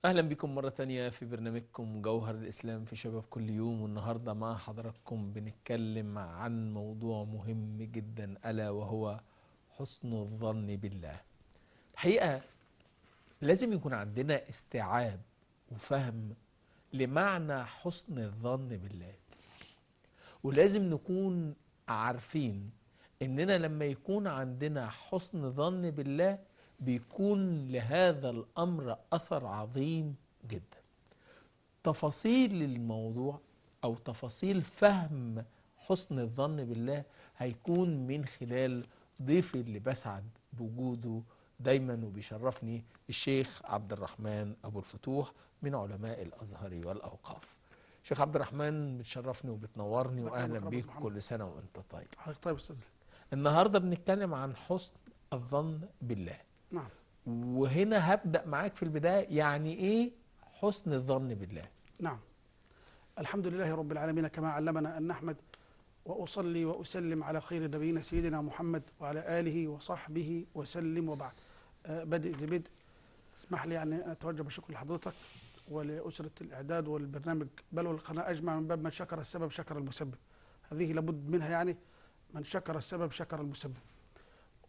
أهلا بكم مرة تانية في برنامجكم جوهر الإسلام في شباب كل يوم. والنهاردة مع حضراتكم بنتكلم عن موضوع مهم جدا، ألا وهو حسن الظن بالله. الحقيقة لازم يكون عندنا استيعاب وفهم لمعنى حسن الظن بالله، ولازم نكون عارفين إننا لما يكون عندنا حسن ظن بالله بيكون لهذا الأمر أثر عظيم جدا. تفاصيل الموضوع أو تفاصيل فهم حسن الظن بالله هيكون من خلال ضيفي اللي بسعد بوجوده دايما وبيشرفني، الشيخ عبد الرحمن أبو الفتوح من علماء الأزهر والأوقاف. شيخ عبد الرحمن بتشرفني وبتنورني، وأهلا بيك، كل سنة وأنت طيب. حضرتك طيب أستاذ. النهاردة بنتكلم عن حسن الظن بالله. نعم. وهنا هبدأ معاك في البداية، يعني إيه حسن الظن بالله؟ نعم. الحمد لله رب العالمين كما علمنا أن نحمد، وأصلي وأسلم على خير نبينا سيدنا محمد وعلى آله وصحبه وسلم، وبعد. بدء ذي بدء، اسمح لي يعني أتوجه بشكر لحضرتك ولأسرة الإعداد والبرنامج بل والقناة أجمع، من باب من شكر السبب شكر المسبب. هذه لابد منها، يعني من شكر السبب شكر المسبب،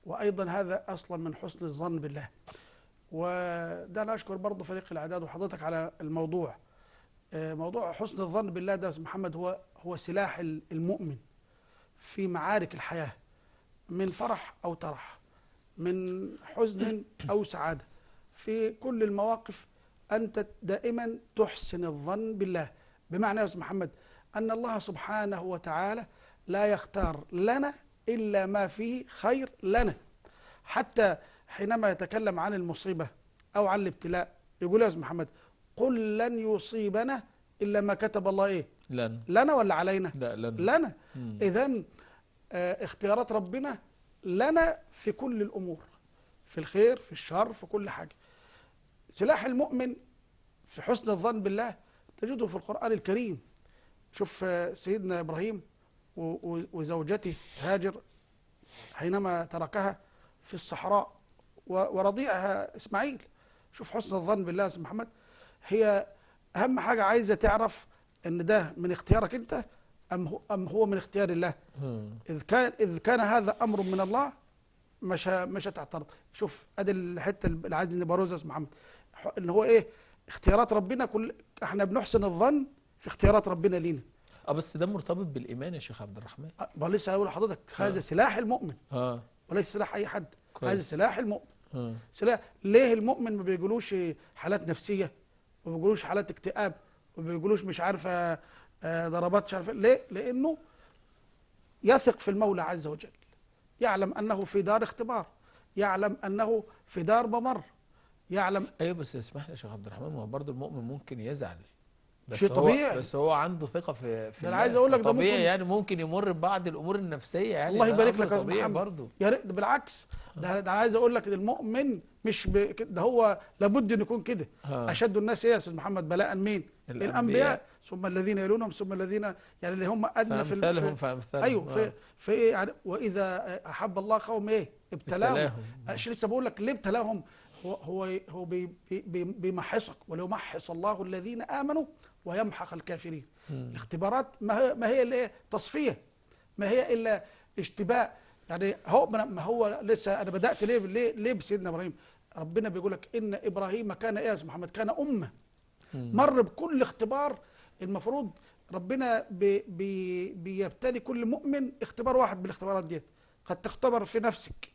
وأيضا هذا أصلا من حسن الظن بالله. وده أنا أشكر برضه فريق الإعداد وحضرتك على الموضوع. موضوع حسن الظن بالله ده يا أستاذ محمد هو سلاح المؤمن في معارك الحياة، من فرح أو ترح، من حزن أو سعادة، في كل المواقف أنت دائما تحسن الظن بالله. بمعنى يا أستاذ محمد أن الله سبحانه وتعالى لا يختار لنا إلا ما فيه خير لنا. حتى حينما يتكلم عن المصيبة أو عن الابتلاء يقول يا أستاذ محمد: قل لن يصيبنا إلا ما كتب الله إيه؟ لنا ولا علينا؟ لا، لنا. إذن اختيارات ربنا لنا في كل الأمور، في الخير في الشر في كل حاجة. سلاح المؤمن في حسن الظن بالله تجده في القرآن الكريم. شوف سيدنا إبراهيم وزوجته هاجر حينما تركها في الصحراء ورضيعها إسماعيل. شوف حسن الظن بالله يا أستاذ محمد، هي أهم حاجة عايزة تعرف إن ده من اختيارك أنت أم هو من اختيار الله. إذ كان هذا أمر من الله مش هتعترض. شوف أدي الحتة اللي عايز نبروزها يا أستاذ محمد، إن هو إيه؟ اختيارات ربنا، إحنا بنحسن الظن في اختيارات ربنا لينا. بس ده مرتبط بالإيمان يا شيخ عبد الرحمن. لسه هقول لحضرتك هذا سلاح المؤمن وليس سلاح أي حد. كويس. هذا سلاح المؤمن. سلاح. ليه المؤمن ما بيقولوش حالات نفسية، وما بيقولوش حالات اكتئاب، وما بيقولوش مش عارفة ضربات مش عارفة ليه؟ لأنه يثق في المولى عز وجل، يعلم أنه في دار اختبار، يعلم أنه في دار ممر، يعلم. ايوه بس اسمح لي يا شيخ عبد الرحمن، ما هو برضه المؤمن ممكن يزعل، شيء طبيعي. بس هو عنده ثقة في انا عايز اقول لك ده طبيعي، ممكن يعني ممكن يمر ببعض الامور النفسية، يعني الله يبارك ده لك يا استاذ طبيعي محمد برضه. يا ريت. بالعكس، ده انا عايز اقول لك ان المؤمن مش ده هو لابد ان يكون كده. اشد الناس ايه يا استاذ محمد بلاء؟ مين؟ الانبياء، ثم الذين يلونهم، ثم الذين يعني اللي هم ادنى فامثالهم ايوه في ايه يعني. واذا احب الله قوم ايه؟ ابتلاهم. لسه بقول لك ليه ابتلاهم. هو بيمحصك، وليمحص الله الذين امنوا ويمحق الكافرين. الاختبارات ما هي الا تصفيه، ما هي الا اشتباء. يعني ما هو لسه انا بدات ليه بسيدنا ابراهيم. ربنا بيقول لك ان ابراهيم كان ايه يا استاذ محمد؟ كان امه. مر بكل اختبار. المفروض ربنا بيبتلي كل مؤمن اختبار واحد من الاختبارات ديت. قد تختبر في نفسك،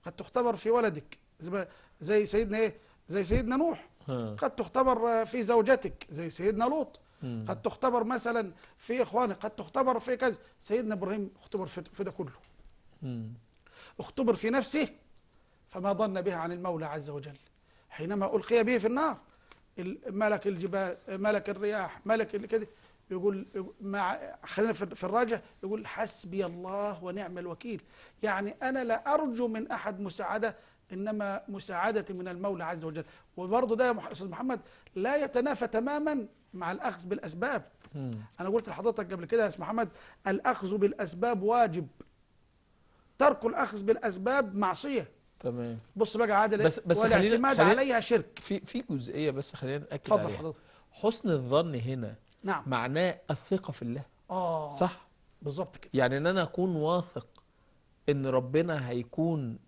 قد تختبر في ولدك زي سيدنا ايه؟ زي سيدنا نوح. قد تختبر في زوجتك زي سيدنا لوط. قد تختبر مثلا في اخوانك، قد تختبر في كذا. سيدنا ابراهيم اختبر في ده كله. اختبر في نفسه فما ظن به عن المولى عز وجل حينما القي به في النار. ملك الجبال، ملك الرياح، ملك كده يقول خلينا في الراجع، يقول حسبي الله ونعم الوكيل. يعني انا لا ارجو من احد مساعده، انما مساعدتي من المولى عز وجل. وبرضه ده يا استاذ محمد لا يتنافى تماما مع الاخذ بالاسباب. انا قلت لحضرتك قبل كده يا استاذ محمد، الاخذ بالاسباب واجب، ترك الاخذ بالاسباب معصيه. تمام. بص بقى عادل، بس والاعتماد عليها شرك. في جزئيه بس خلينا ناكد اتفضل عليها. حضرتك. حسن الظن هنا نعم. معناه الثقه في الله. صح. بالظبط كده. يعني ان انا اكون واثق ان ربنا هيكون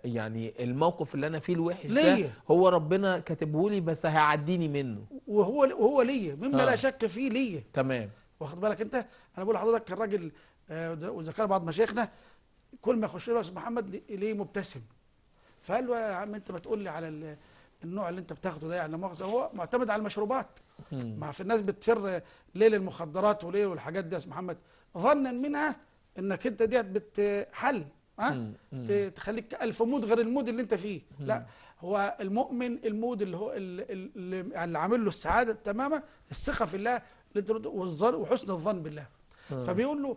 يعني الموقف اللي انا فيه الوحش ده ليه؟ هو ربنا كاتبه لي بس هيعديني منه. وهو ليا مما لا شك فيه ليا. تمام. واخد بالك انت؟ انا بقول لحضرتك كان راجل واذا كان بعض مشايخنا كل ما يخش له استاذ محمد ليه مبتسم، فقال له يا عم انت ما تقول لي على النوع اللي انت بتاخده ده، يعني لا مؤاخذه هو معتمد على المشروبات. ما في الناس بتفر ليه للمخدرات وليه والحاجات دي يا استاذ محمد، ظنا منها انك انت ديت بتحل تخليك الف مود غير المود اللي انت فيه. لا، هو المؤمن المود اللي هو اللي عامل له السعاده تماما، الثقه في الله وحسن الظن بالله. فبيقول له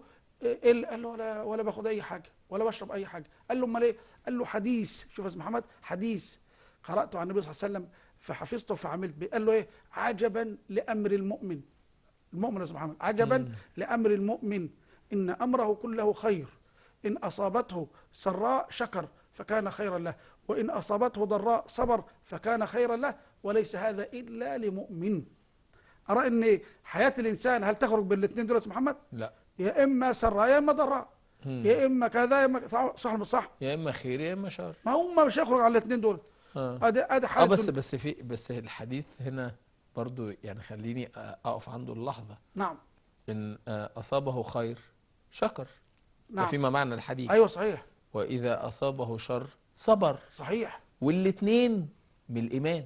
قال له ولا باخد اي حاجه ولا بشرب اي حاجه. قال له امال ايه؟ قال له حديث، شوف يا استاذ محمد، حديث قراته عن النبي صلى الله عليه وسلم فحفظته فعملت به. قال له ايه؟ عجبا لامر المؤمن يا استاذ محمد، عجبا لامر المؤمن ان امره كله خير، ان اصابته سراء شكر فكان خيرا له، وان اصابته ضراء صبر فكان خيرا له، وليس هذا الا لمؤمن. ارى ان حياه الانسان هل تخرج بالاثنين دول يا استاذ محمد؟ لا، يا اما سراء يا اما ضراء، يا اما كذا يا اما صح ولا مش صح؟ يا اما خير يا اما شر. ما هم مش هيخرج على الاثنين دول. ادي حاجه. بس الحديث هنا برضو يعني خليني اقف عنده اللحظه. نعم. ان اصابه خير شكر. نعم. فيما معنى الحديث. ايوه صحيح. واذا اصابه شر صبر. صحيح. والاثنين من الايمان.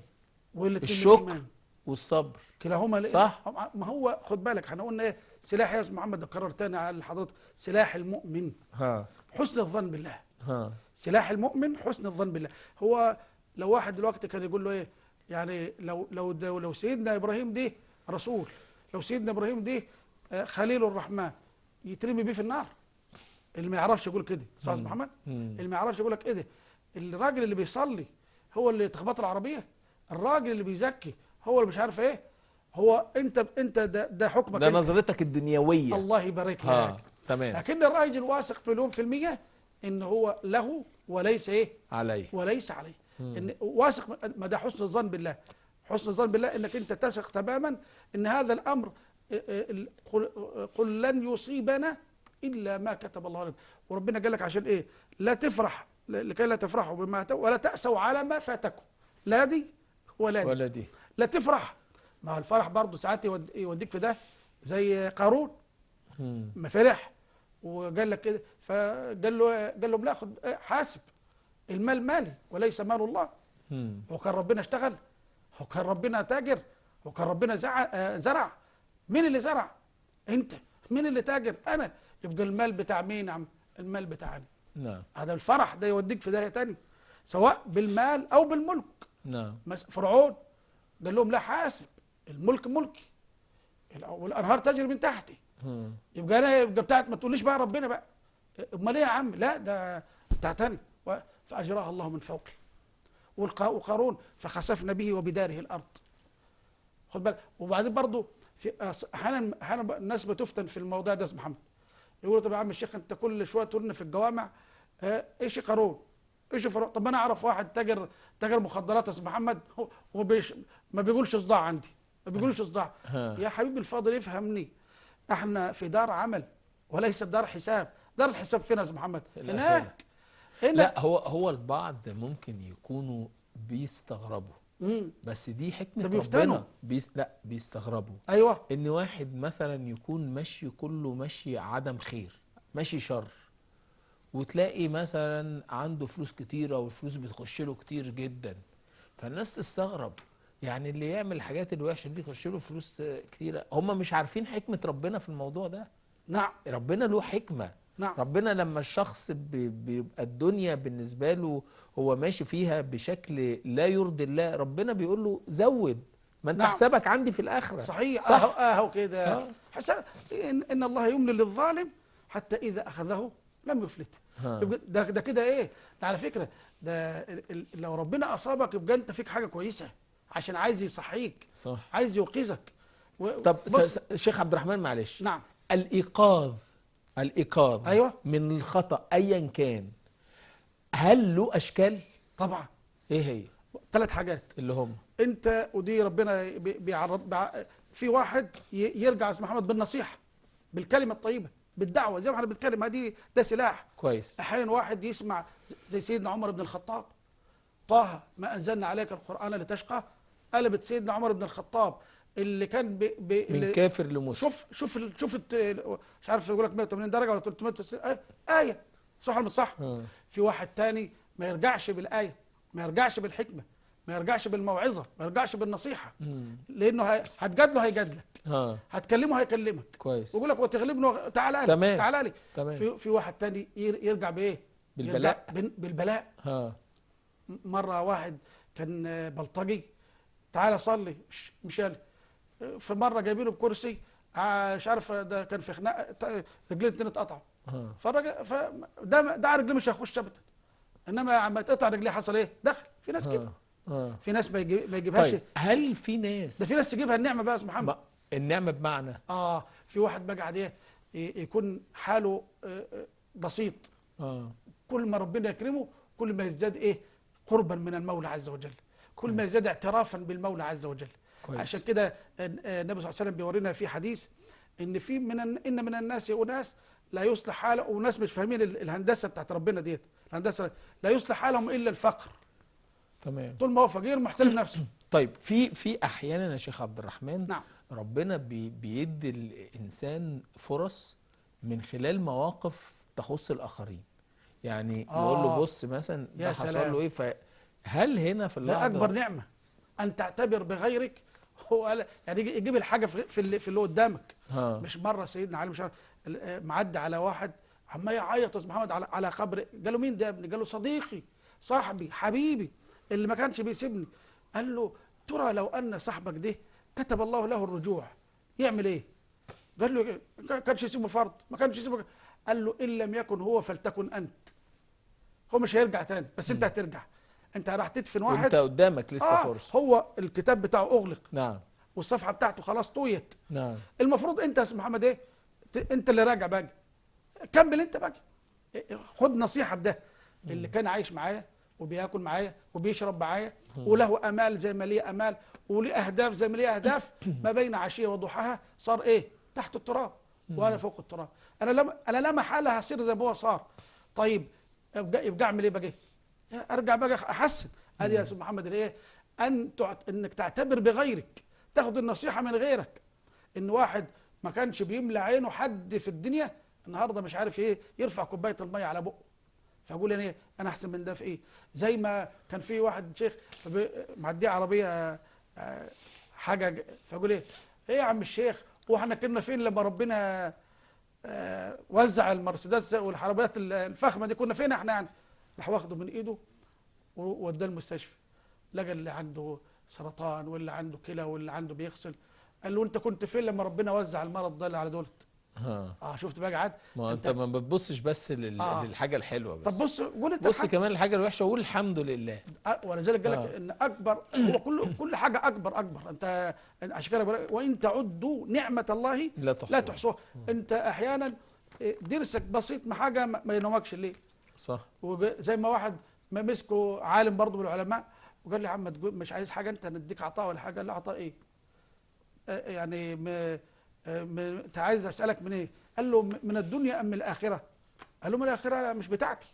الشكر والصبر كلاهما صح. ما هو خد بالك احنا قلنا ايه؟ سلاح يا استاذ محمد، اكرر تاني على حضرتك، سلاح المؤمن حسن الظن بالله. سلاح المؤمن حسن الظن بالله. هو لو واحد دلوقتي كان يقول له ايه يعني، لو سيدنا ابراهيم ده رسول، لو سيدنا ابراهيم ده خليل الرحمن، يترمي بيه في النار؟ اللي ما يعرفش يقول كده صح يا استاذ محمد؟ اللي ما يعرفش يقول لك ايه ده؟ الراجل اللي بيصلي هو اللي تخبط العربيه، الراجل اللي بيزكي هو اللي مش عارف ايه. هو انت ده حكمك، ده نظرتك الدنيويه. الله يبارك لك. تمام. لكن الراجل واثق مليون في المية ان هو له وليس ايه؟ عليه. وليس عليه. ان واثق، ما ده حسن الظن بالله. حسن الظن بالله انك انت تثق تماما ان هذا الامر قل لن يصيبنا الا ما كتب الله لنا. وربنا قال لك عشان ايه؟ لا تفرح لكي لا تفرحوا بما اتوا ولا تأسوا على ما فاتكم. لا دي ولا دي. لا تفرح، ما هو الفرح برضه ساعات يوديك في ده، زي قارون ما فرح وقال لك كده، فقال لهم لا خد حاسب، المال مالي وليس مال الله. هو كان ربنا اشتغل؟ هو كان ربنا تاجر؟ هو كان ربنا زرع؟ مين اللي زرع؟ انت. مين اللي تاجر؟ انا. يبقى المال بتاع مين يا عم؟ المال بتاعنا. نعم. هذا الفرح ده يوديك في داهيه تاني، سواء بالمال او بالملك. نعم. فرعون قال لهم لا حاسب، الملك ملكي والانهار تجري من تحتي. يبقى بتاعت، ما تقوليش بقى ربنا بقى. امال ايه يا عم؟ لا ده بتاعتني. فاجراها الله من فوقه. وقارون فخسفنا به وبداره الارض. خد بالك. وبعدين برضه في احيانا الناس بتفتن في الموضوع ده يا استاذ محمد، يقولوا طب يا عم الشيخ انت كل شويه تقول لنا في الجوامع ايش قارون؟ ايش فرعون؟ طب انا اعرف واحد تاجر مخدرات يا استاذ محمد، ما بيقولش صداع عندي، ما بيقولش صداع. يا حبيبي الفاضل افهمني، احنا في دار عمل وليس دار حساب. دار الحساب فين يا استاذ محمد؟ هناك. لا، هو البعض ممكن يكونوا بيستغربوا، بس دي حكمة ربنا. لا بيستغربوا. ايوه. ان واحد مثلا يكون ماشي كله ماشي عدم خير، ماشي شر، وتلاقي مثلا عنده فلوس كتيرة والفلوس بتخش له كتير جدا، فالناس تستغرب. يعني اللي يعمل الحاجات الوحشة دي يخش له فلوس كتيرة، هم مش عارفين حكمة ربنا في الموضوع ده. نعم. ربنا له حكمة. نعم. ربنا لما الشخص بيبقى الدنيا بالنسبة له هو ماشي فيها بشكل لا يرضي الله، ربنا بيقول له زود، ما انت نعم. حسابك عندي في الآخرة. صحيح. صح؟ اهو كده. ان الله يملي للظالم حتى اذا اخذه لم يفلت. ده كده ايه؟ ده على فكرة ده لو ربنا اصابك يبقى انت فيك حاجة كويسة، عشان عايز يصحيك. صح. عايز يوقظك. طب شيخ عبد الرحمن معلش. نعم. الإيقاظ أيوة. من الخطأ أيا كان، هل له اشكال؟ طبعا. ايه هي؟ 3 حاجات. اللي هم انت ودي ربنا في واحد يرجع اسمه محمد بالنصيحه، بالكلمه الطيبه، بالدعوه، زي ما احنا بنتكلم، ده سلاح. كويس. احيانا واحد يسمع زي سيدنا عمر بن الخطاب، طه ما انزلنا عليك القران لتشقى، قلبت سيدنا عمر بن الخطاب اللي كان من كافر لمسلم. شوف مش عارف يقول لك 180 درجه ولا 390 ايه، صح ولا مش صح؟ في واحد تاني ما يرجعش بالايه، ما يرجعش بالحكمه، ما يرجعش بالموعظه، ما يرجعش بالنصيحه، لانه هتجادله هيجادلك، هتكلمه هيكلمك، كويس، ويقول لك وتغلبنه تعالى لي، تمام، تعالى لي. تمام. في واحد تاني يرجع بايه؟ بالبلاء. بالبلاء. مره واحد كان بلطجي، تعالى صلي، مش قال. فمره جايبينه بكرسي، مش عارف ده كان في خناقه، رجلين 2 اتقطعوا. فالراجل ده رجليه مش هيخش ابدا، انما عم تقطع رجليه حصل ايه؟ دخل. في ناس كده، في ناس ما يجيبهاش. طيب هل في ناس، ده في ناس تجيبها النعمه بقى يا استاذ محمد. النعمه بمعنى في واحد بقى قاعد يكون حاله بسيط، كل ما ربنا يكرمه كل ما يزداد قربا من المولى عز وجل، كل ما يزداد اعترافا بالمولى عز وجل. كويس. عشان كده النبي صلى الله عليه وسلم بيورينا في حديث ان ان من الناس اناس لا يصلح حاله، وناس مش فاهمين الهندسه بتاعت ربنا ديت، الهندسه لا يصلح حالهم الا الفقر. تمام. طول ما هو فقير محترم نفسه. طيب في احيانا يا شيخ عبد الرحمن، نعم، ربنا بيدي الانسان فرص من خلال مواقف تخص الاخرين، يعني يقول له بص مثلا ده حصل له ايه، فهل هنا في اللحظه ده اكبر نعمه ان تعتبر بغيرك. هو يعني يجيب الحاجه في اللي قدامك. مش مره سيدنا علي مش معدي على واحد عمال يعيط يا استاذ محمد على قبر، قال له مين ده يا ابني؟ قال له صديقي، صاحبي، حبيبي اللي ما كانش بيسيبني. قال له ترى لو ان صاحبك ده كتب الله له الرجوع يعمل ايه؟ قال له كانش يسيبه فرض، ما كانش يسيبه. قال له ان لم يكن هو فلتكن انت. هو مش هيرجع تاني، بس انت هترجع. انت راح تدفن واحد انت قدامك لسه فرصه، هو الكتاب بتاعه اغلق، نعم، والصفحه بتاعته خلاص طويت، نعم. المفروض انت يا استاذ محمد انت اللي راجع بقى، كمل انت بقى، خد نصيحه بده. اللي كان عايش معايا وبياكل معايا وبيشرب معايا وله امال زي ما ليه امال، وليه اهداف زي ما ليه اهداف، ما بين عشيه وضحاها صار تحت التراب وانا فوق التراب. انا لا محاله هصير زي ما هو صار. طيب يبقى اعمل ايه بقى؟ ارجع بقى احسن. ادي يا استاذ محمد انك تعتبر بغيرك، تاخد النصيحه من غيرك. ان واحد ما كانش بيملى عينه حد في الدنيا، النهارده مش عارف يرفع كوبايه الميه على بقه، فاقول انا احسن من ده في زي ما كان في واحد شيخ معديه عربيه حاجه، فاقول ايه يا عم الشيخ، واحنا كنا فين لما ربنا وزع المرسيدس والعربيات الفخمه دي؟ كنا فين احنا يعني؟ راح واخده من ايده ووداه المستشفى، لقى اللي عنده سرطان واللي عنده كلى واللي عنده بيغسل. قال له انت كنت فين لما ربنا وزع المرض ده على دولت؟ شفت بقى قعد. ما انت ما بتبصش بس للحاجه الحلوه بس. طب بص كمان الحاجه الوحشه وقول الحمد لله. ولذلك قال لك ان اكبر هو كل حاجه اكبر. انت عشان كده وان تعدوا نعمه الله لا تحصوها. انت احيانا درسك بسيط ما حاجه ما ينومكش الليل. صح. وزي ما واحد ما مسكه عالم برضه من العلماء وقال لي يا عم مش عايز حاجه انت نديك عطاء ولا حاجه؟ قال لي عطاء ايه؟ يعني انت عايز اسالك من ايه؟ قال له من الدنيا ام من الاخره؟ قال له من الاخره مش بتاعتي،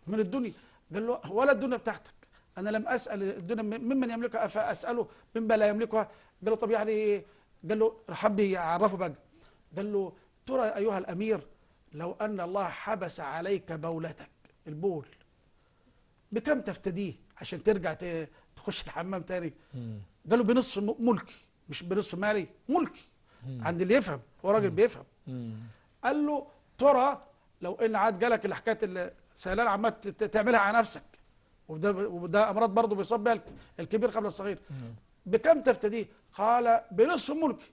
من الدنيا. قال له ولا الدنيا بتاعتك، انا لم اسال الدنيا ممن يملكها افاساله ممن لا يملكها. قال له طب يعني قال له حب يعرفه بقى، قال له ترى ايها الامير لو ان الله حبس عليك بولتك، البول بكم تفتديه عشان ترجع تخش الحمام تاني؟ قال له بنصف ملكي، مش بنصف مالي، ملكي. عند اللي يفهم، هو راجل بيفهم. قال له ترى لو ان عاد جالك الحكايه السيلان عمال تعملها على نفسك، وده امراض برضه بيصاب بها الكبير قبل الصغير، بكم تفتديه؟ قال بنصف ملكي.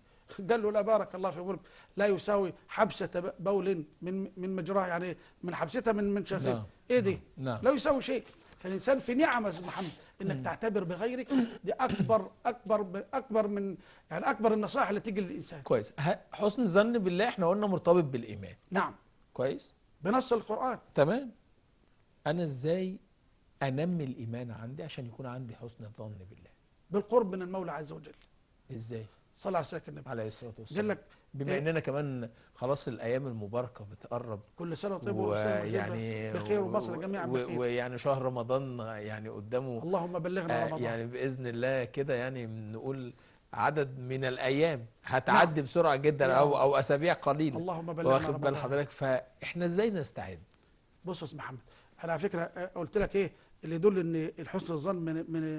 قال له لا بارك الله في ملك لا يساوي حبسه بول من مجراه، يعني من حبستها من شخير. ايه دي؟ لا يساوي شيء. فالانسان في نعمه يا استاذ محمد انك تعتبر بغيرك، دي اكبر من يعني اكبر النصائح اللي تيجي للانسان. كويس. حسن الظن بالله احنا قلنا مرتبط بالايمان. نعم. كويس. بنص القران. تمام. انا ازاي انمي الايمان عندي عشان يكون عندي حسن الظن بالله؟ بالقرب من المولى عز وجل. ازاي؟ صلى على سيدنا النبي عليه الصلاه قال والسلام. لك بما اننا كمان خلاص الايام المباركه بتقرب، كل سنه وطيب ويعني بخير ومصر جميعا بخير، ويعني شهر رمضان يعني قدامه، اللهم بلغنا رمضان. يعني باذن الله كده يعني نقول عدد من الايام هتعدي بسرعه جدا، او اسابيع قليله. اللهم بلغنا واخد رمضان. بال حضرتك؟ فاحنا ازاي نستعد؟ بص يا استاذ محمد، انا على فكره قلت لك ايه اللي يدل ان الحسن الظن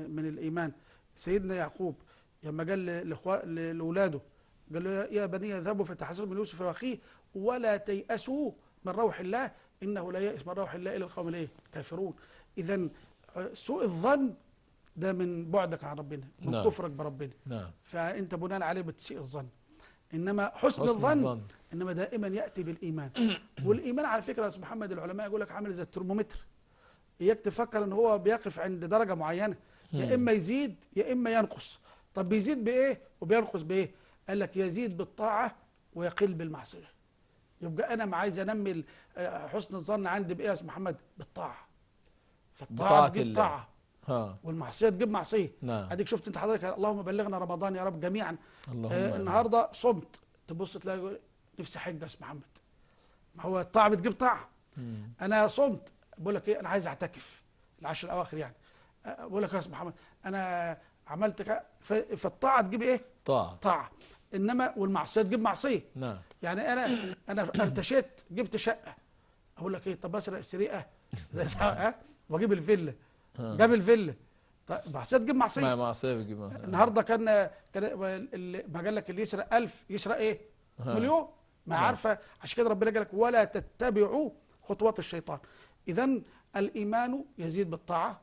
من الايمان. سيدنا يعقوب لما قال لاولاده، قال له يا بني اذهبوا فتحسسوا من يوسف واخيه ولا تيأسوا من روح الله انه لا يئس من روح الله الا القوم الكافرون. اذا سوء الظن ده من بعدك عن ربنا، من نعم. كفرك بربنا. نعم. فانت بناء عليه بتسيء الظن. انما حسن الظن انما دائما ياتي بالايمان. والايمان على فكره يا استاذ محمد العلماء يقول لك عامل زي الترمومتر، اياك تفكر ان هو بيقف عند درجه معينه، يا اما يزيد يا اما ينقص. طب بيزيد بايه وبينقص بايه؟ قال لك يزيد بالطاعه ويقل بالمعصيه. يبقى انا ما عايز انمي حسن الظن عندي بايه يا استاذ محمد؟ بالطاعه. فالطاعه تجيب طاعه والمعصيه تجيب معصيه. نعم. اديك شفت انت حضرتك، اللهم بلغنا رمضان يا رب جميعا. النهارده صمت، تبص تلاقي نفسي حج يا استاذ محمد. ما هو الطاعه بتجيب طاعه. انا صمت، بقول لك ايه، انا عايز اعتكف العشر الاواخر يعني. بقول لك يا استاذ محمد انا عملت فالطاعه تجيب ايه؟ طاعه. انما والمعصيه تجيب معصيه. نعم. يعني انا ارتشيت جبت شقه، اقول لك ايه، طب اسرق السرقه زي واجيب الفيلا. جاب الفيلا، طيب معصيه تجيب معصيه. ما معصيه بتجيب معصيه. النهارده كان ما قال لك اللي يسرق 1000 يسرق ايه؟ مليون. ما عارفه. عشان كده ربنا قال لك ولا تتبعوا خطوات الشيطان. اذا الايمان يزيد بالطاعه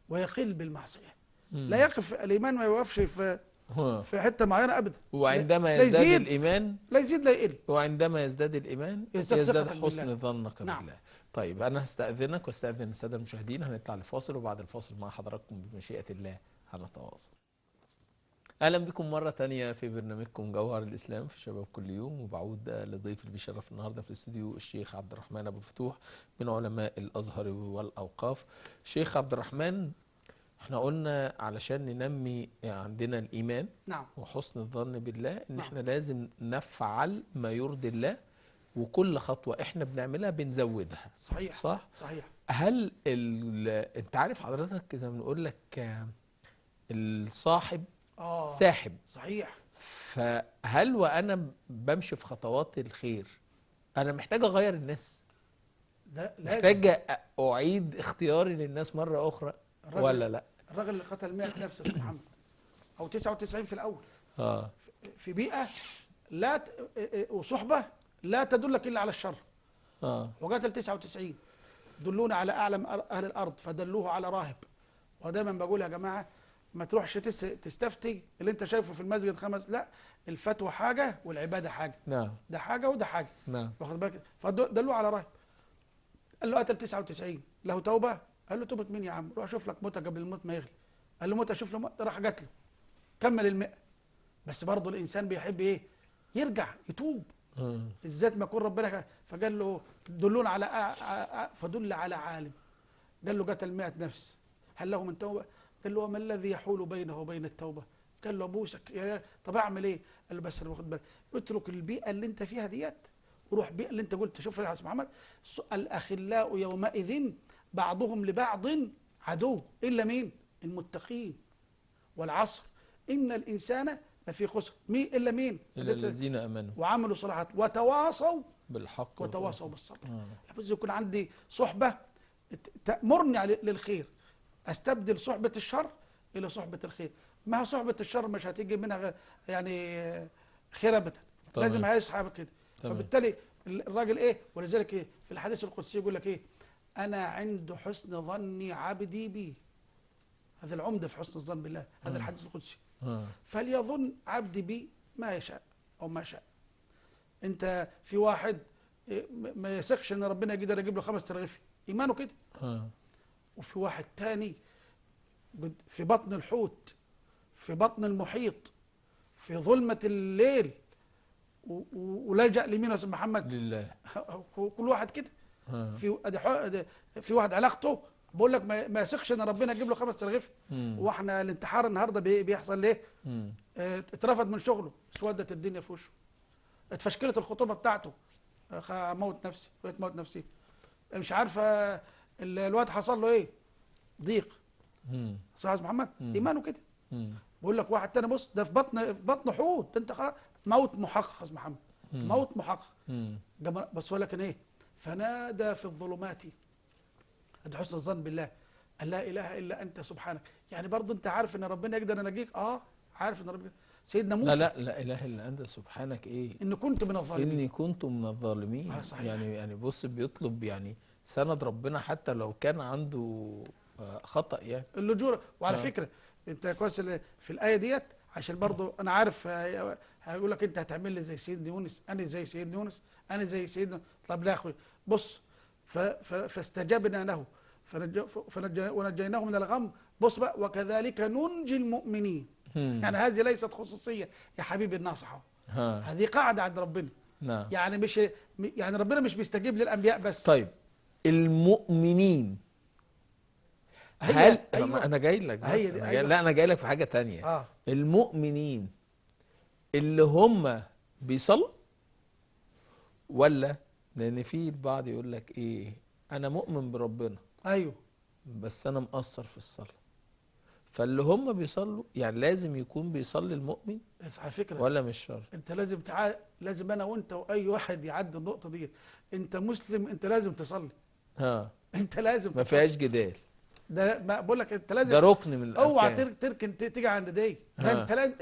ويقل بالمعصيه. لا يقف الايمان، ما يوقفش في حته معينه ابدا. وعندما يزداد الايمان لا يزيد لا يقل. وعندما يزداد الايمان يزداد حسن ظنك بالله. نعم. طيب انا هستأذنك واستأذن الساده المشاهدين، هنطلع لفاصل وبعد الفاصل مع حضراتكم بمشيئة الله هنتواصل. اهلا بكم مرة تانية في برنامجكم جوهر الاسلام في شباب كل يوم، وبعود لضيف اللي بيشرف النهارده في الاستوديو الشيخ عبد الرحمن ابو الفتوح من علماء الازهر والاوقاف. شيخ عبد الرحمن، احنا قلنا علشان ننمي عندنا الايمان نعم وحسن الظن بالله ان نعم. احنا لازم نفعل ما يرضي الله، وكل خطوة احنا بنعملها بنزودها. صحيح. صح؟ صحيح. هل انت عارف حضرتك زي ما بنقول لك الصاحب ساحب. صحيح. فهل وانا بمشي في خطوات الخير انا محتاج اغير الناس؟ لا لازم. محتاج اعيد اختياري للناس مرة اخرى ولا لا؟ الراجل اللي قتل 100 نفس يا محمد او 99 في الاول في بيئة لا وصحبة لا تدلك الا على الشر. وقتل 99. دلونا على اعلم اهل الارض فدلوه على راهب. ودايما بقول يا جماعه ما تروحش تستفتي اللي انت شايفه في المسجد 5، لا، الفتوى حاجه والعباده حاجه. نعم. ده حاجه وده حاجه. نعم. واخد بالك؟ فدلوه على راهب. قال له قتل 99 له توبه؟ قال له توبه مين يا عم؟ روح شوف لك موته قبل الموت ما يغلي. قال له موته، اشوف له موته. راح قتله كمل ال100. بس برضه الانسان بيحب ايه؟ يرجع يتوب. بالذات ما يكون ربنا فقال له دلونا على فدل على عالم. قال له قتل 100 نفس هل له من توبه؟ قال له وما الذي يحول بينه وبين التوبه؟ قال له ابوسك. طب اعمل ايه؟ قال له بس انا واخد بالك، اترك البيئه اللي انت فيها ديت وروح بيئه اللي انت قلت. شوف يا استاذ محمد، الاخلاء يومئذ بعضهم لبعض عدو الا مين؟ المتقين. والعصر ان الانسان لفي خسر. مين الا مين؟ الا الذين امنوا وعملوا صالحات وتواصوا بالحق وتواصوا بالصبر. لابد يكون عندي صحبه تأمرني للخير، استبدل صحبه الشر الى صحبه الخير. ما صحبه الشر مش هتيجي منها يعني خير ابدا. لازم هيصحى كده. فبالتالي الراجل ايه؟ ولذلك ايه في الحديث القدسي يقول لك ايه؟ انا عند حسن ظن عبدي بي. هذا العمده في حسن الظن بالله، هذا الحديث القدسي. فليظن عبدي بي ما يشاء او ما شاء. انت في واحد ما يثقش ان ربنا يقدر يجيب له 5 ترغيف، ايمانه كده. وفي واحد تاني في بطن الحوت، في بطن المحيط، في ظلمة الليل، ولجأ لمين يا استاذ محمد؟ لله. كل واحد كده. في واحد علاقته بقول لك ما يثقش ان ربنا يجيب له 5 ترغيف. واحنا الانتحار النهارده بيحصل ليه؟ اترفض من شغله، اسودت الدنيا في وشه، اتفشكلت الخطوبه بتاعته، موت نفسي، بقيت موت نفسي، مش عارفه الواد حصل له ايه؟ ضيق. صح يا أستاذ محمد؟ ايمانه كده. بقول لك واحد تاني بص، ده في بطن حوت، ده انت خلاص موت محقق يا أستاذ محمد، موت محقق. بس ولكن ايه؟ فنادى في الظلمات، ادي حسن الظن بالله، ان لا اله الا انت سبحانك. يعني برضه انت عارف ان ربنا يقدر ينجيك، عارف ان ربنا. سيدنا موسى، لا اله الا انت سبحانك ايه؟ ان كنت من الظالمين. اني كنت من الظالمين. صحيح. يعني بص، بيطلب يعني سند ربنا حتى لو كان عنده خطأ يعني. اللجوء. وعلى فكره انت كويس في الايه ديت، عشان برضه انا عارف هيقول لك انت هتعمل لي زي سيدنا يونس، انا زي سيدنا يونس، انا زي سيدنا. طب لا يا اخوي، بص، فاستجبنا له ونجيناه من الغم. بص بقى، وكذلك ننجي المؤمنين. يعني هذه ليست خصوصيه يا حبيبي الناصح، هذه قاعده عند ربنا. نعم. يعني مش يعني ربنا مش بيستجيب للانبياء بس. طيب المؤمنين، أيوة. انا جاي لك، بس أيوة. لا انا جاي لك في حاجه تانية. المؤمنين اللي هم بيصلوا، ولا لان في البعض يقول لك ايه، انا مؤمن بربنا ايوه بس انا مقصر في الصلاه، فاللي هم بيصلوا يعني لازم يكون بيصلي المؤمن، بس على فكره ولا مش شرط؟ انت لازم لازم انا وانت واي واحد يعدي النقطه دي. انت مسلم، انت لازم تصلي. انت لازم تصلي، ما فيهاش جدال. ده ما بقول لك، انت لازم، ده ركن من الاركان. اوعى تركن تيجي عند دي. ده انت لازم،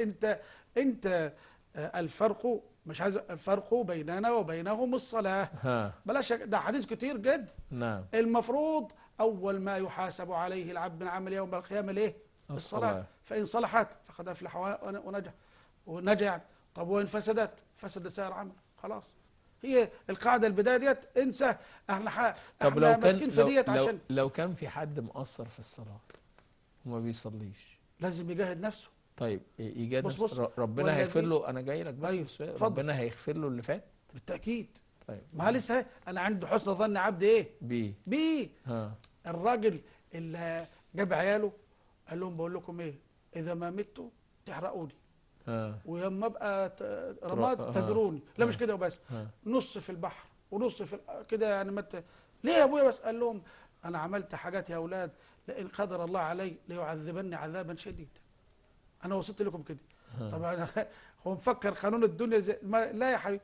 انت الفرق، مش عايز الفرق بيننا وبينهم الصلاه. بلاش، ده حديث كتير جدا. نعم. المفروض اول ما يحاسب عليه العبد من عمل يوم القيامه ليه؟ الصلاه. فان صلحت فقد افلح ونجا يعني. طب وان فسدت فسد سائر عمل. خلاص، هي القاعده البدايه ديت انسى. احنا طب لو ماسكين في ديت عشان لو كان في حد مقصر في الصلاه وما بيصليش، لازم يجاهد نفسه. طيب يجاهد بص نفسه، ربنا هيغفر له؟ انا جاي لك بس أيوه. السؤال، ربنا هيغفر له اللي فات؟ بالتاكيد. طيب ما لسه انا عندي حسن ظن عبد ايه؟ بيه. الراجل اللي جاب عياله قال لهم بقول لكم ايه، اذا ما متوا تحرقوني، ولما ابقى رماد تذروني. لا مش كده وبس، نص في البحر ونص في كده يعني. ليه يا ابويا بس؟ قال لهم انا عملت حاجات يا اولاد لئن قدر الله علي ليعذبني عذابا شديدا. انا وصلت لكم كده. طبعا هو مفكر قانون الدنيا زي لا يا حبيبي.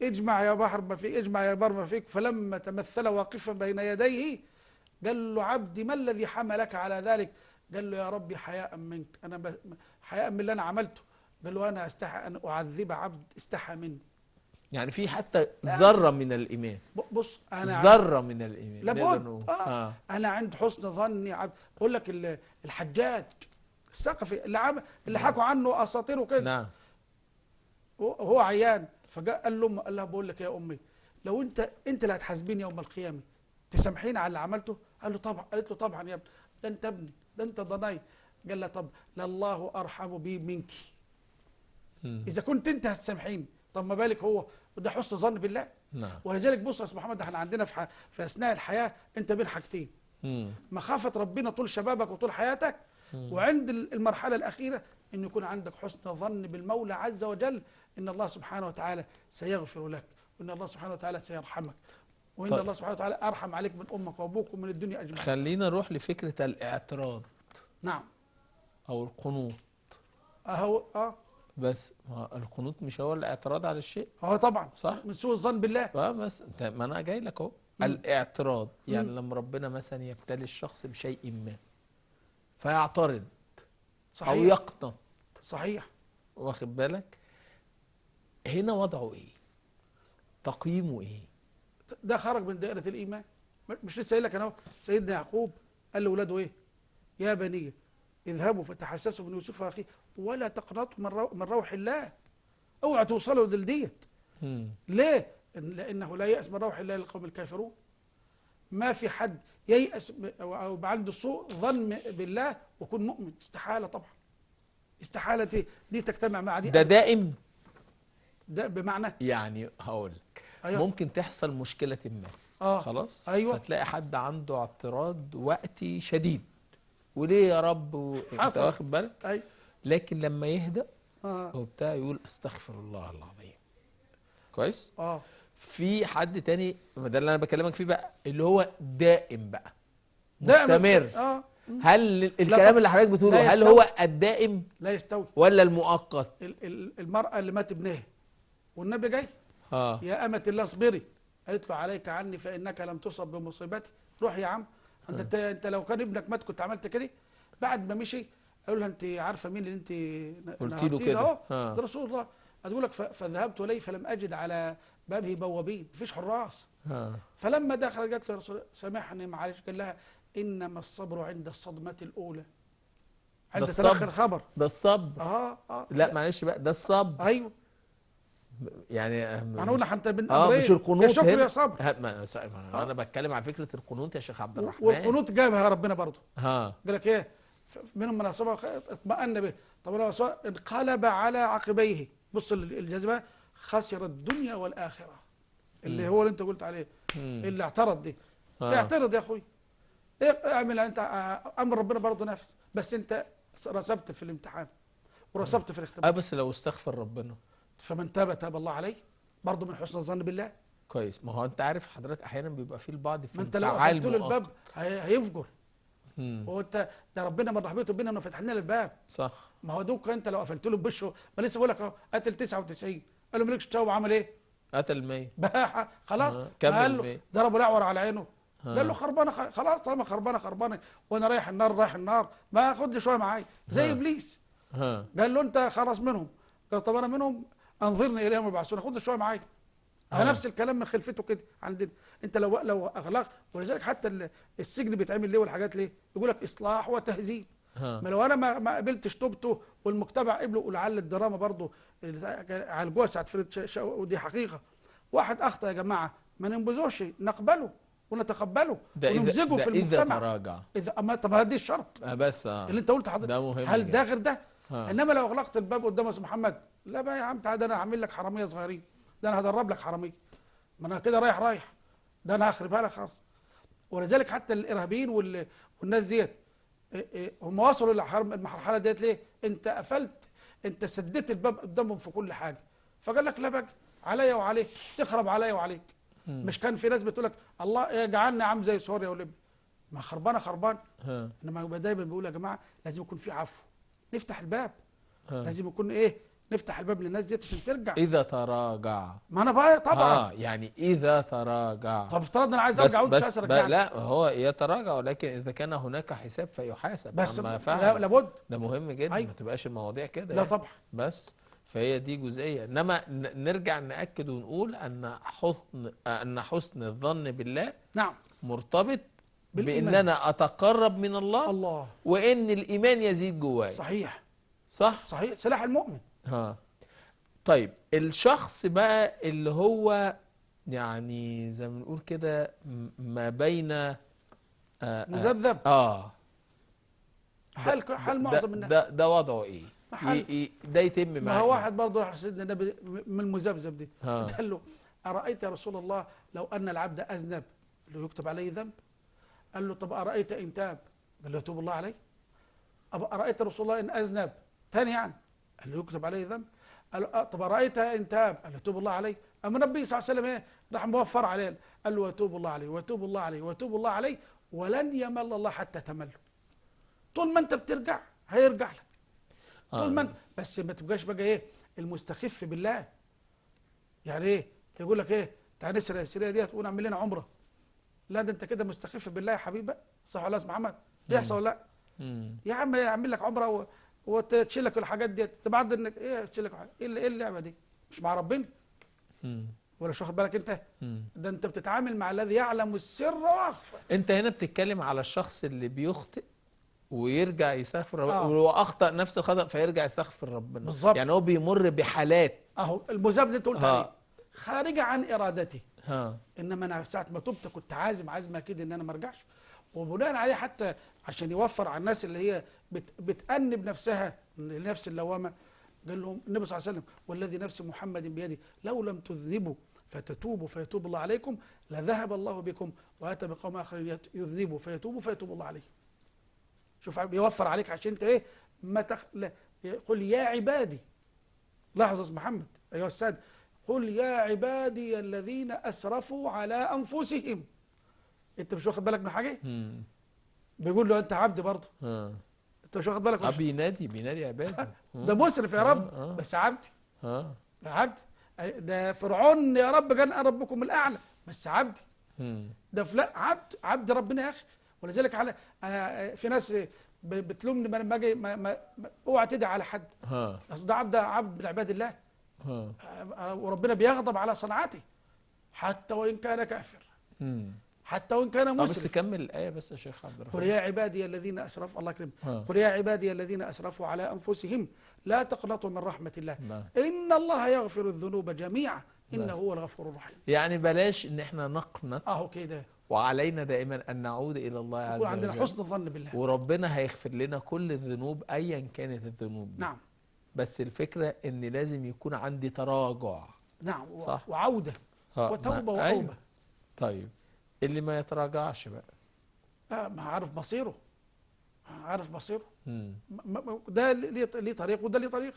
اجمع يا بحر ما فيك، اجمع يا بر ما فيك. فلما تمثل واقفا بين يديه قال له عبدي ما الذي حملك على ذلك؟ قال له يا ربي حياء منك، انا حياء من اللي انا عملته. قال له انا استحى ان اعذب عبد استحى مني. يعني في حتى ذره من الايمان. بص انا ذره من الايمان لابد. انا عند حسن ظني عبد. بقول لك الحجاج الثقفي اللي حكوا عنه اساطير وكده. نعم. هو عيان، فجاء قال له قال لها بقول لك يا امي، لو انت اللي هتحاسبيني يوم القيامه تسامحيني على اللي عملته؟ قال له طبعا. قالت له طبعا يا ابني، ده انت ابني، ده انت ضناي. قال لها طب لله ارحم بي منك. اذا كنت انت هتسامحيني، طب ما بالك هو؟ وده حسن ظن بالله. نعم. ولذلك بص يا استاذ محمد، احنا عندنا في اثناء الحياه انت بين حاجتين: مخافه ربنا طول شبابك وطول حياتك، وعند المرحله الاخيره ان يكون عندك حسن ظن بالمولى عز وجل ان الله سبحانه وتعالى سيغفر لك، وان الله سبحانه وتعالى سيرحمك، وان الله سبحانه وتعالى ارحم عليك من امك وابوك ومن الدنيا اجمعين. خلينا نروح لفكره الاعتراض. نعم. او القنوط. بس القنوط مش هو الاعتراض على الشيء؟ طبعا صح، من سوء الظن بالله. بس ما انا جاي لك اهو. الاعتراض يعني لما ربنا مثلا يبتلي الشخص بشيء ما فيعترض. صحيح. او يقنط. صحيح. واخد بالك؟ هنا وضعه ايه؟ تقييمه ايه؟ ده خرج من دائرة الإيمان. مش لسه قايل لك انا؟ سيدنا يعقوب قال لاولاده ايه؟ يا بني اذهبوا فتحسسوا من يوسف واخيه ولا تقنطوا من روح الله. اوعى توصلوا للديت. ليه؟ لانه لا يأس من روح الله للقوم الكافرون. ما في حد ييأس او عنده سوء ظن بالله ويكون مؤمن، استحالة طبعا. استحالة دي تجتمع مع دي. ده دائم. ده بمعنى يعني هقول لك، أيوة. ممكن تحصل مشكلة ما خلاص. ايوه فتلاقي حد عنده اعتراض وقتي شديد، وليه يا رب انت حصل. واخد بالك؟ ايوه لكن لما يهدأ اه وبتاع يقول استغفر الله العظيم. كويس. اه في حد تاني، ما ده اللي انا بكلمك فيه بقى، اللي هو دائم بقى، دائما مستمر. اه هل الكلام طبعا. اللي حضرتك لا بتقوله هل يستوي. هو الدائم لا يستوي. ولا المؤقت؟ المرأة اللي مات ابنها والنبي جاي اه يا أمة الله اصبري، قالت له عليك عني فإنك لم تصب بمصيبتي. روح يا عم، انت لو كان ابنك مات كنت عملت كده. بعد ما مشي قالوا لها انت عارفه مين اللي انت قلت له نهرتيه ده؟ كده. ده رسول الله. هتقول لك فذهبت اليه فلم اجد على بابه بوابين، مفيش حراس. فلما دخل قالت له يا رسول الله سامحني معلش، قال لها انما الصبر عند الصدمه الاولى، عند تلقي الخبر. ده الصبر. لا معلش بقى، ده الصبر. ايوه يعني احنا قلنا حتى بين مش القنوط يا شكر هنا. يا صبر. انا بتكلم عن فكره القنوط يا شيخ عبد الرحمن. والقنوط جابها ربنا برضه. قال لك ايه؟ منهم من اصابه اطمأن به، طب لو انقلب على عقبيه، بص الجاذبه، خسر الدنيا والاخره. اللي هو اللي انت قلت عليه، اللي اعترض دي. اعترض يا اخوي، اعمل انت امر ربنا برضه نافذ، بس انت رسبت في الامتحان ورسبت في الاختبار. بس لو استغفر ربنا، فمن تاب الله عليه، برضه من حسن الظن بالله. كويس. ما هو انت عارف حضرتك احيانا بيبقى فيه البعض في ما انت لو قفلت له الباب هيفجر. هو انت ده ربنا من رحمته بينا انه فتح لنا الباب. صح. ما هو دوك انت لو قفلت له بوشه، ما لسه بقول لك اهو قتل 99، قال له مالكش توبه، عمل ايه؟ قتل 100 باحه خلاص. كمل قال 100. له ضربه الاعور على عينه. قال له خربانه خلاص، طالما خربانه وانا رايح النار، ما اخد لي شويه معايا زي ابليس. قال له انت خلص منهم، قال طب انا منهم انظرني اليهم يبعثون، خد لي شويه معايا. نفس الكلام من خلفته كده عندنا. انت لو اغلق، ولذلك حتى السجن بيتعمل ليه والحاجات ليه؟ يقول لك اصلاح وتهذيب. ما لو انا ما قبلتش توبته والمجتمع قبله، ولعل الدراما برضه عالجوها ساعه فريد ودي حقيقه. واحد اخطا يا جماعه، ما ننبذوش، نقبله ونتقبله ونمزجه في المجتمع. اذا تراجع. اما طب هذه الشرط بس اللي انت قلت حضرتك، ده مهم هل جدا. ده غير ده؟ انما لو اغلقت الباب قدام اسم محمد، لا بقى يا عم تعالى، ده انا هعمل لك حراميه صغيرين، ده انا هدرب لك حراميه، ما انا كده رايح، ده انا هخربها لك خالص. ولذلك حتى الارهابيين والناس ديت هم وصلوا للمرحله ديت ليه؟ انت قفلت، انت سديت الباب قدامهم في كل حاجه، فقال لك لا بقى عليا وعليك، تخرب عليا وعليك. مش كان في ناس بتقول لك الله يجعلنا يا عم زي سوريا وليبيا، ما خربانه. انما دايما بيقول يا جماعه لازم يكون في عفو، نفتح الباب. لازم يكون ايه؟ نفتح الباب للناس ديت عشان ترجع. اذا تراجع. ما انا بقى طبعا يعني اذا تراجع. طب افترضنا انا عايز ارجع وانت عايز ترجعني. لا هو يتراجع، ولكن اذا كان هناك حساب فيحاسب. بس لابد، ده مهم جدا. أيوة. ما تبقاش المواضيع كده لا يعني. طبعا. بس فهي دي جزئيه. انما نرجع ناكد ونقول ان حسن الظن بالله نعم مرتبط بان انا اتقرب من الله وان الايمان يزيد جوايا. صحيح صحيح، سلاح المؤمن. طيب الشخص بقى اللي هو يعني زي ما بنقول كده ما بين مذبذب. حال معظم الناس. ده وضعه ايه؟ ده يتم معاه. ما هو واحد برضه راح سيدنا النبي من المذبذب دي، قال له ارايت يا رسول الله لو ان العبد اذنب، قال له يكتب عليه ذنب؟ قال له طب ارايت ان تاب؟ قال له يتوب الله عليه. ارايت يا رسول الله ان اذنب ثاني يعني؟ قال له يكتب عليه ذنب. قال له طب ارايت ان تاب؟ قال له يتوب الله عليه. اما النبي صلى الله عليه وسلم ايه؟ راح موفر عليه، قال له ويتوب الله عليه ويتوب الله عليه ويتوب الله عليه ولن يمل الله حتى تمله. طول ما انت بترجع هيرجع لك. طول ما انت بس ما تبقاش بقى ايه المستخف بالله. يعني ايه؟ يقول لك ايه؟ تعالى نسرق السريه ديت ونعمل لنا عمره. لا ده انت كده مستخف بالله يا حبيبي، صح ولا اسمع محمد؟ بيحصل ولا لا؟ يا عم يعمل لك عمره وتشيل لك الحاجات ديت، بعد انك ايه تشيل لك ايه اللعبه دي؟ مش مع ربنا؟ ولا شو واخد بالك انت؟ ده انت بتتعامل مع الذي يعلم السر واخفى. انت هنا بتتكلم على الشخص اللي بيخطئ ويرجع يستغفر ربنا، ولو اخطا نفس الخطا فيرجع يستغفر ربنا. بالظبط. يعني هو بيمر بحالات اهو المذاب اللي انت قلت عليه خارجه عن ارادته. انما انا ساعه ما تبت كنت عازم اكيد ان انا ما ارجعش. وبناء عليه حتى عشان يوفر على الناس اللي هي بتأنب نفسها، النفس اللوامه، قال لهم النبي صلى الله عليه وسلم والذي نفس محمد بيده لو لم تذنبوا فتتوبوا فيتوب الله عليكم لذهب الله بكم واتى بقوم اخرين يذنبوا فيتوبوا فيتوب الله عليهم. شوف بيوفر عليك عشان انت ايه لا. قل يا عبادي، لاحظ يا أستاذ محمد ايها الساده، قل يا عبادي الذين اسرفوا على انفسهم. انت مش واخد بالك من حاجه؟ بيقول له انت عبد برضه. انت مش واخد بالك؟ بينادي عباده. ده مسرف يا رب بس عبدي. عبدي. ده فرعون يا رب كان انا ربكم الاعلى بس عبدي. ده فلان عبد ربنا يا اخي. ولذلك على في ناس بتلومني لما اجي اوعى تدعي على حد. اصل ده عبد من عباد الله. وربنا بيغضب على صنعته حتى وان كان كافر. حتى وان كان مسرف. بس كمل الايه بس يا شيخ عبد الرحمن. قل يا عبادي الذين اسرفوا، الله يكرمك، قل يا عبادي الذين اسرفوا على انفسهم لا تقنطوا من رحمه الله ان الله يغفر الذنوب جميعا انه هو الغفور الرحيم. يعني بلاش ان احنا نقنط كده، وعلينا دائما ان نعود الى الله عز وجل. عندنا حسن الظن بالله، وربنا هيغفر لنا كل الذنوب ايا كانت الذنوب دي. نعم. بس الفكره ان لازم يكون عندي تراجع. نعم. صح؟ وعوده وتوبه وأوبة. أيوة. طيب اللي ما يتراجعش بقى ما عارف مصيره. عارف مصيره. ده ليه طريق وده ليه طريق.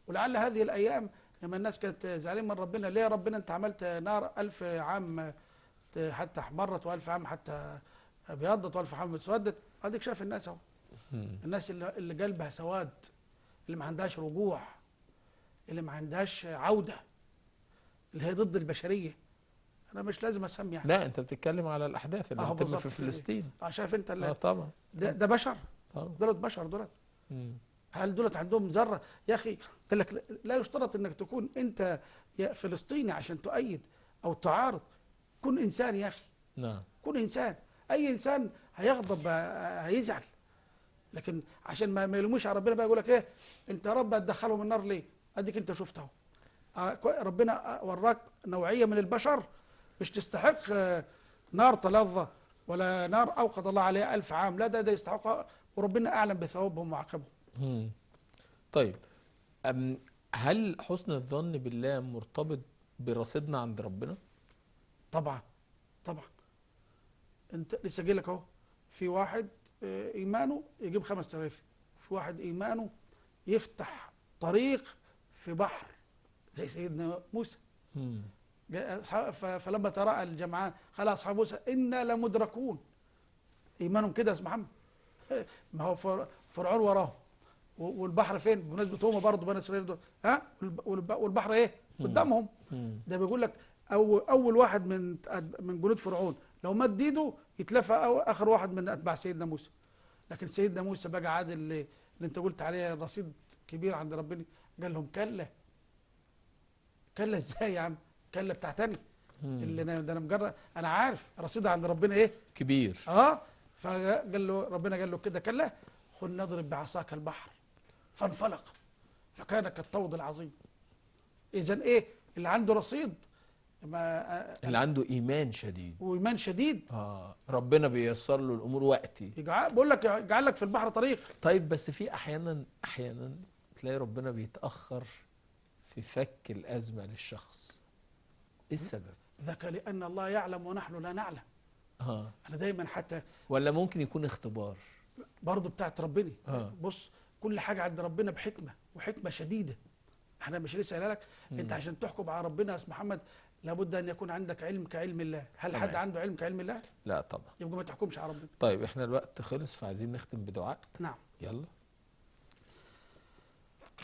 ولعل هذه الايام لما الناس كانت زعلانين من ربنا، ليه يا ربنا انت عملت نار 1000 عام حتى احمرت و1000 عام حتى ابيضت و1000 عام اسودت. اديك شايف الناس اهو. الناس اللي قلبها سواد، اللي ما عندهاش رجوع، اللي ما عندهاش عوده، اللي هي ضد البشريه. انا مش لازم اسمي يعني. لا انت بتتكلم على الاحداث اللي هتتم في فلسطين. شايف انت طبعا ده بشر. طبعا دولت بشر دولت. هل دولت عندهم ذره يا اخي؟ قال لك لا يشترط انك تكون انت يا فلسطيني عشان تؤيد او تعارض. كن انسان يا اخي. نعم. كن انسان. اي انسان هيغضب هيزعل، لكن عشان ما يلوموش على ربنا بقى يقول لك ايه انت يا رب هتدخلهم النار ليه؟ اديك انت شفته. ربنا وراك نوعيه من البشر مش تستحق نار تلظى ولا نار اوقد الله عليها 1000 عام. لا ده يستحق، وربنا اعلم بثوابهم وعقابهم. طيب هل حسن الظن بالله مرتبط برصيدنا عند ربنا؟ طبعا طبعا. انت لسه جاي لك اهو، في واحد ايمانه يجيب 5000، في واحد ايمانه يفتح طريق في بحر زي سيدنا موسى. فلما تراءى الجمعان قال اصحاب موسى انا لمدركون. ايمانهم كده يا استاذ محمد. ما هو فرعون وراهم والبحر فين؟ بمناسبه هم برضه بني اسرائيل دول والبحر ايه؟ قدامهم. ده بيقول لك اول واحد من جنود فرعون لو مد ايده يتلفى اخر واحد من اتباع سيدنا موسى. لكن سيدنا موسى بقى عاد اللي انت قلت عليه رصيد كبير عند ربنا، قال لهم كلا. كلا ازاي يا عم؟ كلا بتاعتني اللي انا مجرد انا عارف رصيدها عند ربنا ايه؟ كبير. فقال له ربنا قال له كده كلا خذ نضرب بعصاك البحر فانفلق فكان كالطود العظيم. اذا ايه اللي عنده رصيد؟ اللي عنده ايمان شديد وايمان شديد ربنا بييسر له الامور وقتي. بقول لك يجعل لك في البحر طريق. طيب بس في احيانا تلاقي ربنا بيتاخر في فك الازمه للشخص. ايه السبب؟ ذاك لان الله يعلم ونحن لا نعلم. انا دايما حتى ولا ممكن يكون اختبار برضه بتاعت ربنا. بص كل حاجه عند ربنا بحكمه وحكمه شديده. احنا مش لسه قايل لك انت عشان تحكم على ربنا يا استاذ محمد لابد ان يكون عندك علم كعلم الله. هل حد عنده علم كعلم الله؟ لا طبعا. يبقى ما تحكمش على ربنا. طيب احنا الوقت خلص فعايزين نختم بدعاء. نعم. يلا.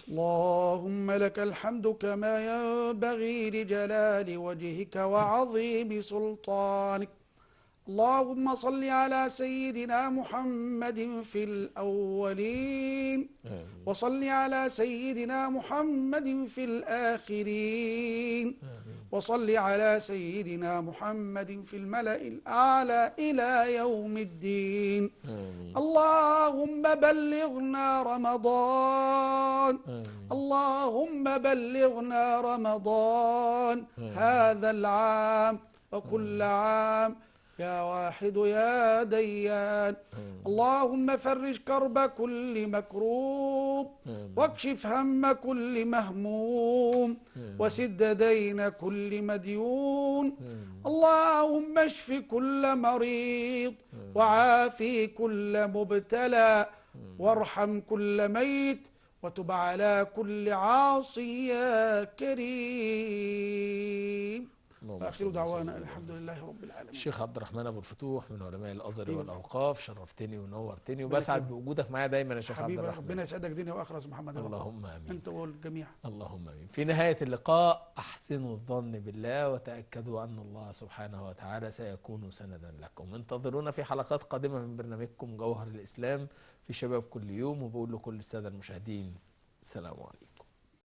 اللهم لك الحمد كما ينبغي لجلال وجهك وعظيم سلطانك. اللهم صل على سيدنا محمد في الأولين وصل على سيدنا محمد في الآخرين وصل على سيدنا محمد في الملأ الأعلى إلى يوم الدين. اللهم بلغنا رمضان. اللهم بلغنا رمضان هذا العام وكل عام يا واحد يا ديان. اللهم فرج كرب كل مكروب، واكشف هم كل مهموم، وسد دين كل مديون. اللهم اشف كل مريض، وعافي كل مبتلى، وارحم كل ميت، وتب على كل عاصي يا كريم. وآخر دعوانا الحمد لله رب العالمين. الشيخ عبد الرحمن أبو الفتوح من علماء الأزهر حبيبي والأوقاف، شرفتني ونورتني، ربنا وبسعد يكرمك. بوجودك معايا دايما يا شيخ عبد حبيبي الرحمن. ربنا يسعدك دنيا واخره يا أستاذ محمد يا رب. اللهم آمين. انت والجميع. اللهم آمين. في نهاية اللقاء أحسنوا الظن بالله، وتأكدوا أن الله سبحانه وتعالى سيكون سندا لكم. انتظرونا في حلقات قادمة من برنامجكم جوهر الإسلام في شباب كل يوم، وبقول لكل السادة المشاهدين السلام عليكم.